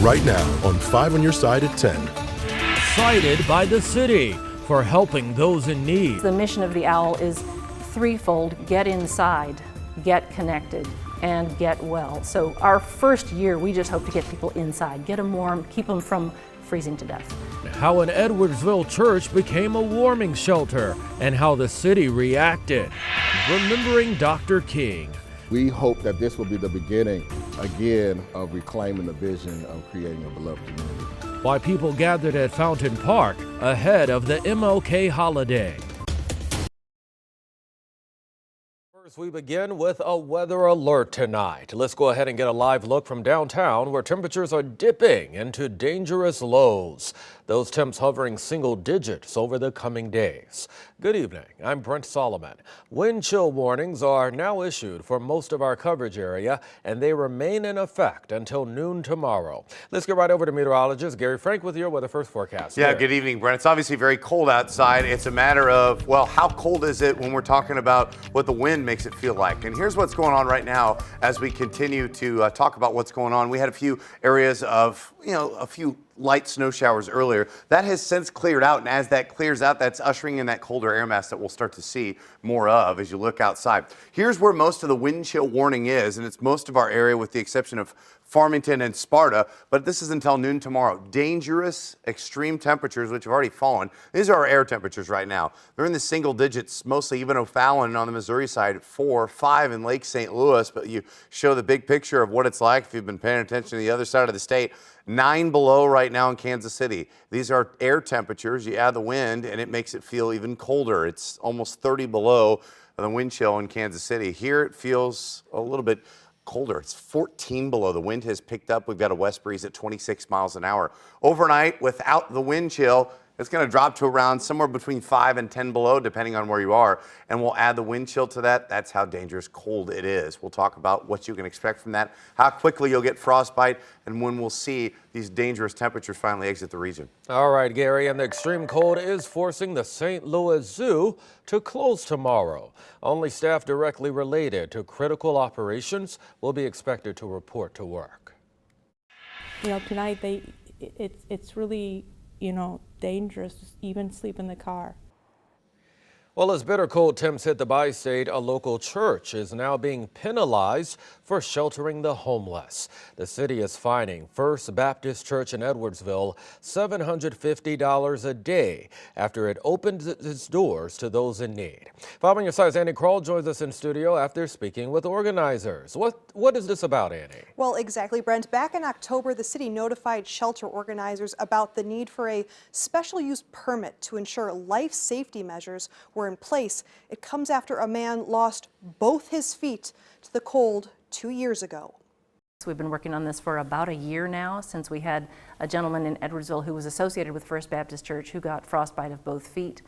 right now on 5 on Your Side at 10. Cited by the city for helping those in need. The mission of the OWL is threefold: get inside, get connected, and get well. So our first year, we just hope to get people inside, get them warm, keep them from freezing to death. How an Edwardsville church became a warming shelter and how the city reacted. Remembering Dr. King. We hope that this will be the beginning, again, of reclaiming the vision of creating a beloved community. Why people gathered at Fountain Park ahead of the MLK holiday. First, we begin with a weather alert tonight. Let's go ahead and get a live look from downtown where temperatures are dipping into dangerous lows. Those temps hovering single digits over the coming days. Good evening. I'm Brent Solomon. Wind chill warnings are now issued for most of our coverage area, and they remain in effect until noon tomorrow. Let's get right over to meteorologist Gary Frank with your weather first forecast. Yeah, good evening, Brent. It's obviously very cold outside. It's a matter of, well, how cold is it when we're talking about what the wind makes it feel like? And here's what's going on right now as we continue to talk about what's going on. We had a few areas of, a few light snow showers earlier. That has since cleared out, and as that clears out, that's ushering in that colder air mass that we'll start to see more of as you look outside. Here's where most of the wind chill warning is, and it's most of our area with the exception of Farmington and Sparta, but this is until noon tomorrow. Dangerous extreme temperatures, which have already fallen. These are our air temperatures right now. They're in the single digits, mostly even O'Fallon on the Missouri side, 4, 5 in Lake St. Louis, but you show the big picture of what it's like if you've been paying attention to the other side of the state. 9 below right now in Kansas City. These are air temperatures. You add the wind and it makes it feel even colder. It's almost 30 below the wind chill in Kansas City. Here it feels a little bit colder. It's 14 below. The wind has picked up. We've got a west breeze at 26 miles an hour. Overnight, without the wind chill, it's going to drop to around somewhere between 5 and 10 below, depending on where you are. And we'll add the wind chill to that. That's how dangerous cold it is. We'll talk about what you can expect from that, how quickly you'll get frostbite, and when we'll see these dangerous temperatures finally exit the region. All right, Gary, and the extreme cold is forcing the St. Louis Zoo to close tomorrow. Only staff directly related to critical operations will be expected to report to work. Tonight it's really, dangerous to even sleep in the car. Well, as bitter cold temps hit the bi-state, a local church is now being penalized for sheltering the homeless. The city is fining First Baptist Church in Edwardsville $750 a day after it opened its doors to those in need. 5 on Your Side's Andy Kroll joins us in studio after speaking with organizers. What is this about, Andy? Well, exactly, Brent. Back in October, the city notified shelter organizers about the need for a special use permit to ensure life safety measures were in place. It comes after a man lost both his feet to the cold 2 years ago. We've been working on this for about a year now, since we had a gentleman in Edwardsville who was associated with First Baptist Church who got frostbite of both feet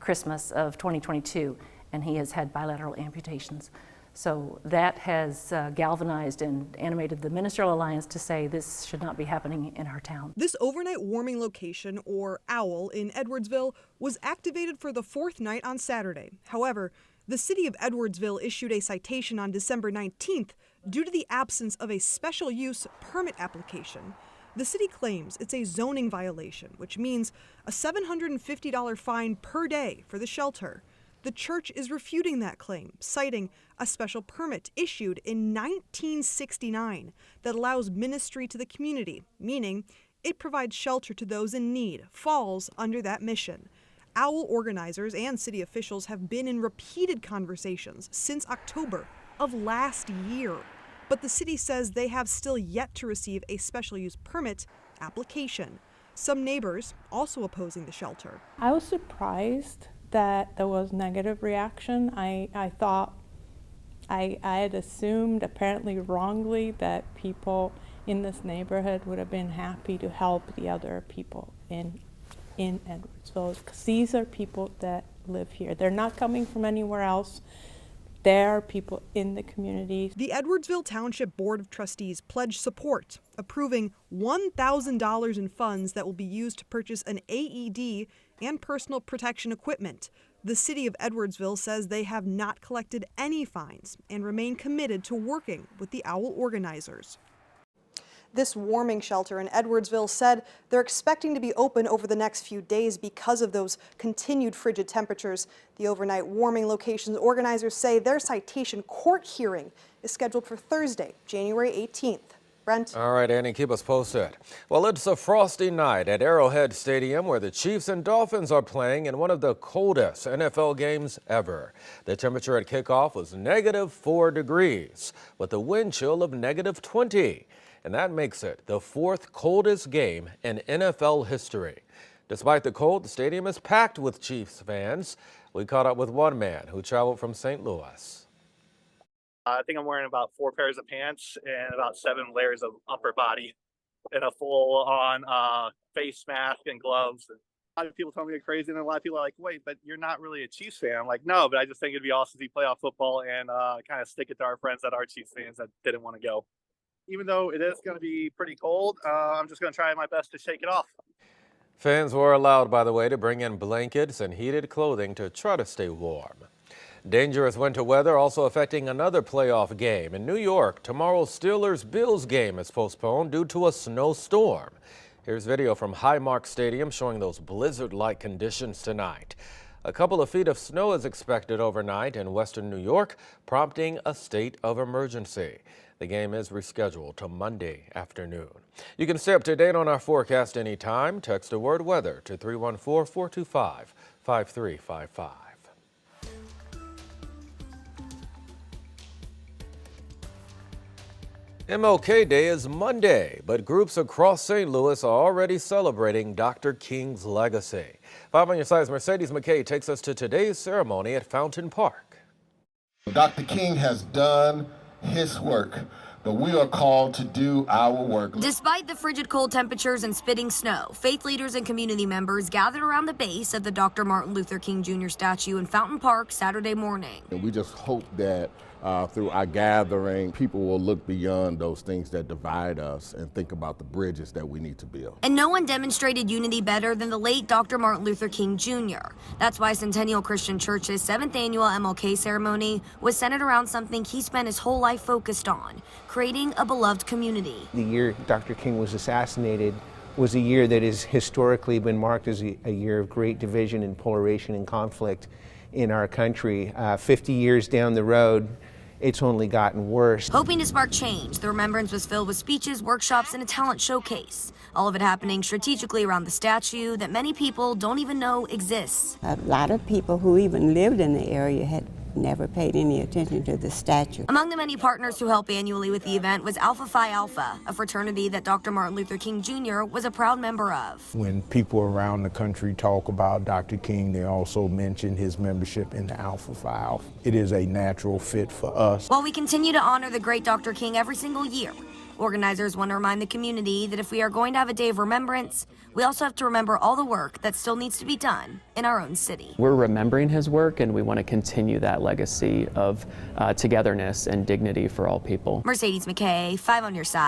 Christmas of 2022, and he has had bilateral amputations. So that has galvanized and animated the Ministerial Alliance to say this should not be happening in our town. This overnight warming location, or OWL, in Edwardsville was activated for the 4th night on Saturday. However, the city of Edwardsville issued a citation on December 19th due to the absence of a special use permit application. The city claims it's a zoning violation, which means a $750 fine per day for the shelter. The church is refuting that claim, citing a special permit issued in 1969 that allows ministry to the community, meaning it provides shelter to those in need, falls under that mission. OWL organizers and city officials have been in repeated conversations since October of last year, but the city says they have still yet to receive a special use permit application. Some neighbors also opposing the shelter. I was surprised that there was negative reaction. I thought, I had assumed, apparently wrongly, that people in this neighborhood would have been happy to help the other people in Edwardsville, because these are people that live here. They're not coming from anywhere else. There are people in the community. The Edwardsville Township Board of Trustees pledged support, approving $1,000 in funds that will be used to purchase an AED and personal protection equipment. The city of Edwardsville says they have not collected any fines and remain committed to working with the OWL organizers. This warming shelter in Edwardsville said they're expecting to be open over the next few days because of those continued frigid temperatures. The overnight warming locations organizers say their citation court hearing is scheduled for Thursday, January 18th. Brent? All right, Annie, keep us posted. Well, it's a frosty night at Arrowhead Stadium where the Chiefs and Dolphins are playing in one of the coldest NFL games ever. The temperature at kickoff was -4 degrees with a wind chill of -20. And that makes it the 4th coldest game in NFL history. Despite the cold, the stadium is packed with Chiefs fans. We caught up with one man who traveled from St. Louis. I think I'm wearing about 4 pairs of pants and about 7 layers of upper body and a full-on face mask and gloves. A lot of people tell me I'm crazy, and a lot of people are like, wait, but you're not really a Chiefs fan. I'm like, no, but I just think it'd be awesome to see playoff football and kind of stick it to our friends that are Chiefs fans that didn't want to go. Even though it is going to be pretty cold, I'm just going to try my best to shake it off. Fans were allowed, by the way, to bring in blankets and heated clothing to try to stay warm. Dangerous winter weather also affecting another playoff game. In New York, tomorrow's Steelers-Bills game is postponed due to a snowstorm. Here's video from Highmark Stadium showing those blizzard-like conditions tonight. A couple of feet of snow is expected overnight in western New York, prompting a state of emergency. The game is rescheduled to Monday afternoon. You can stay up to date on our forecast anytime. Text the word weather to 314-425-5355. MLK Day is Monday, but groups across St. Louis are already celebrating Dr. King's legacy. 5 on your side's Mercedes McKay takes us to today's ceremony at Fountain Park. Dr. King has done his work, but we are called to do our work. Despite the frigid cold temperatures and spitting snow, faith leaders and community members gathered around the base of the Dr. Martin Luther King Jr. statue in Fountain Park Saturday morning. And we just hope that through our gathering, people will look beyond those things that divide us and think about the bridges that we need to build. And no one demonstrated unity better than the late Dr. Martin Luther King Jr. That's why Centennial Christian Church's 7th annual MLK ceremony was centered around something he spent his whole life focused on, creating a beloved community. The year Dr. King was assassinated was a year that has historically been marked as a year of great division and polarization and conflict in our country. 50 years down the road, it's only gotten worse. Hoping to spark change, the remembrance was filled with speeches, workshops, and a talent showcase. All of it happening strategically around the statue that many people don't even know exists. A lot of people who even lived in the area had never paid any attention to the statue. Among the many partners who help annually with the event was Alpha Phi Alpha, a fraternity that Dr. Martin Luther King Jr. was a proud member of. When people around the country talk about Dr. King, they also mention his membership in the Alpha Phi Alpha. It is a natural fit for us. While we continue to honor the great Dr. King every single year, organizers want to remind the community that if we are going to have a day of remembrance, we also have to remember all the work that still needs to be done in our own city. We're remembering his work, and we want to continue that legacy of togetherness and dignity for all people. Mercedes McKay, 5 on your side.